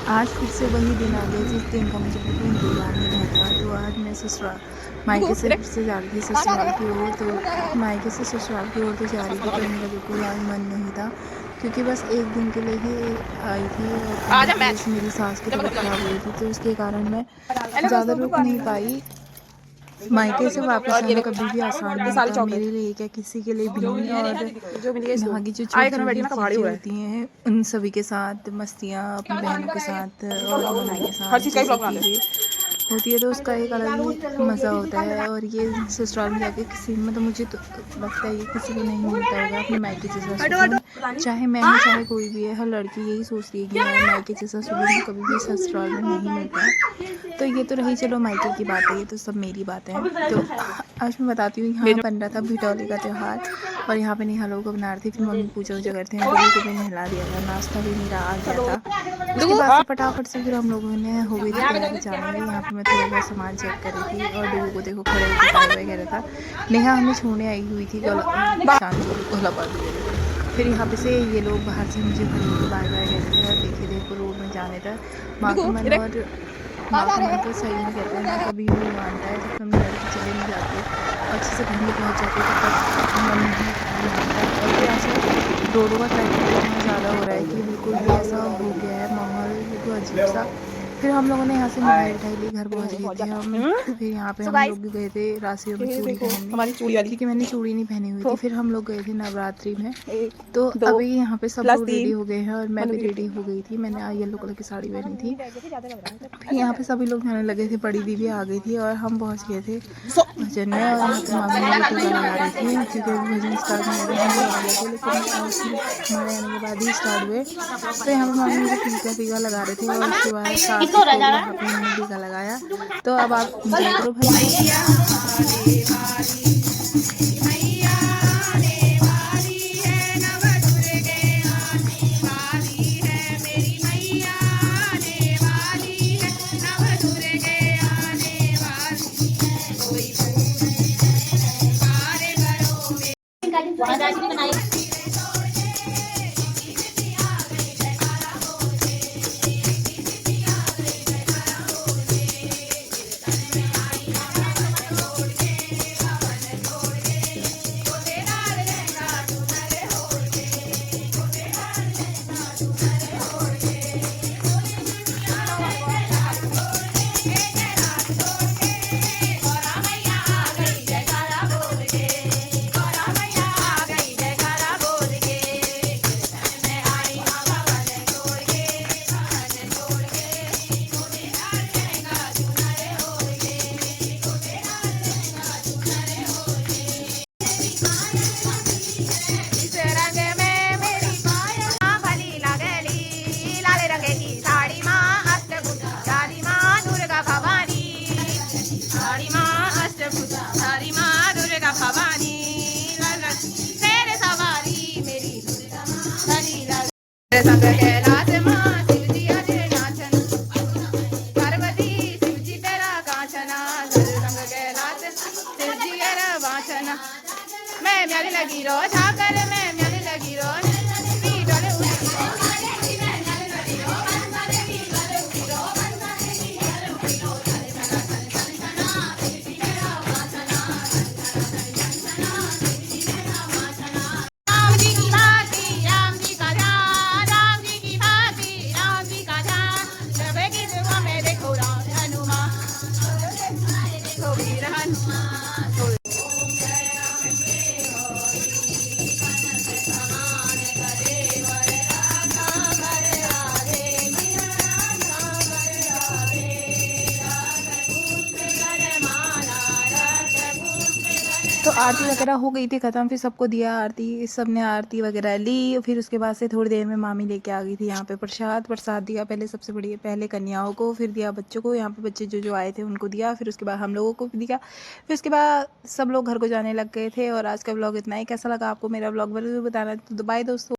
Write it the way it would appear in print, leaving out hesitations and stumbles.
आज फिर से वही दिन आ गया जिस दिन का मुझे बिल्कुल इंतज़ार नहीं रहता। तो आज मैं ससुराल मायके से फिर से जा रही थी ससुराल की ओर। तो मायके से ससुराल की ओर तो जा रही थी, पर मेरा बिल्कुल आज मन नहीं था, क्योंकि बस एक दिन के लिए ही आई थी और कहीं थोड़ी सी मेरी सास की तबीयत ख़राब हुई थी, तो उसके कारण मैं ज़्यादा रुक नहीं पाई। मायके से वापस आना कभी भी आसान नहीं होता, मेरे लिए क्या किसी के लिए भी नहीं। और यहाँ की जो छोटी छोटी चीज़ें होती हैं उन सभी के साथ मस्तियाँ, अपनी बहनों के साथ और मम्मी के साथ ये सब चीज़ें होती है, तो उसका एक अलग ही मज़ा होता है। और ये ससुराल में जाके किसी मतलब मुझे तो लगता है ये किसी को नहीं मिलता होगा अपने मायके जैसा सुकून, चाहे मैं हूँ चाहे कोई भी है। हर लड़की यही सोचती है कि यार मायके जैसा सुकून कभी भी ससुराल में नहीं मिलता है। तो ये तो रही चलो मायके की बात है, ये तो सब मेरी बात है। तो आज मैं बताती हूँ, यहाँ बन रहा था भटौली का त्यौहार और यहाँ पे निहालों को बना रही थी। फिर मम्मी पूजा वूजा करते हैं, डोली को भी नहला दिया था, नाश्ता भी मेरा आ गया था। उसके बाद से फटाफट से फिर हम लोगों ने हो गई थी तैयारी जाने की। यहाँ पे मैं थोड़ा बहुत सामान चेक कर रही थी और डोगू को देखो खड़े होकर पाए वगैरह था। नेहा हमें छोड़ने आई हुई थी शांति गोलाबाद। फिर यहाँ पे से ये लोग बाहर से मुझे खड़े होकर बाय बाय कहते थे और देखे थे रोड में जाने तक। माँ का मन और माँ का मन तो सही नहीं कहते हैं, माँ कभी भी मानता है। जब हम लड़की चले नहीं जाते अच्छे से घर में पहुँच जाते तब तक मन नहीं मानता है। और फिर ऐसा रोडों का ट्रैफिक इतना ज़्यादा हो रहा है कि बिल्कुल भी ऐसा हो गया है माहौल बिल्कुल अजीब सा। फिर हम लोगों ने यहाँ से मिठाई उठाई ली, घर पहुँच गए थे हम। फिर यहाँ पे हम लोग भी गए थे राशियों में चूड़ी पहनने, क्योंकि मैंने चूड़ी नहीं पहनी हुई थी। फिर हम लोग गए थे नवरात्रि में। तो अभी यहाँ पे सब लोग रेडी हो गए हैं और मैं भी रेडी हो गई थी। मैंने येलो कलर की साड़ी पहनी थी। फिर यहाँ पे सभी लोग जाने लगे थे, बड़ी दीदी आ गई थी और हम पहुँच गए थे भजन में। और यहाँ पे मामी मुझे टीका लगा रही थी, क्योंकि अभी भजन स्टार्ट नहीं हुए, हम लोग आ गए थे लेकिन हमारे आने के बाद ही स्टार्ट हुए। तो यहाँ पे मामी मुझे टीका लगा रहे थे और उसके बाद साथ को यहाँ पे मैंने टीका लगाया। तो अब आप एंजॉय करो भजन। संग कैलाश मां शिव जी आज नाचन, पार्वती शिव जी तेरा कांचना, संग कैलाश शिव जी तेरा वाचना। मैं म्यारी लगी रो झाकर, मैं म्यारी लगी रो तो आरती वगैरह हो गई थी ख़त्म। फिर सबको दिया आरती, सब ने आरती वगैरह ली। फिर उसके बाद से थोड़ी देर में मामी लेके आ गई थी यहाँ पे प्रसाद दिया। पहले सबसे बड़ी पहले कन्याओं को, फिर दिया बच्चों को। यहाँ पे बच्चे जो जो आए थे उनको दिया, फिर उसके बाद हम लोगों को भी दिया। फिर उसके बाद सब लोग घर को जाने लग गए थे। और आज का ब्लॉग इतना ही। कैसा लगा आपको मेरा ब्लॉग, ज़रूर बताना। तो बाय दोस्तों।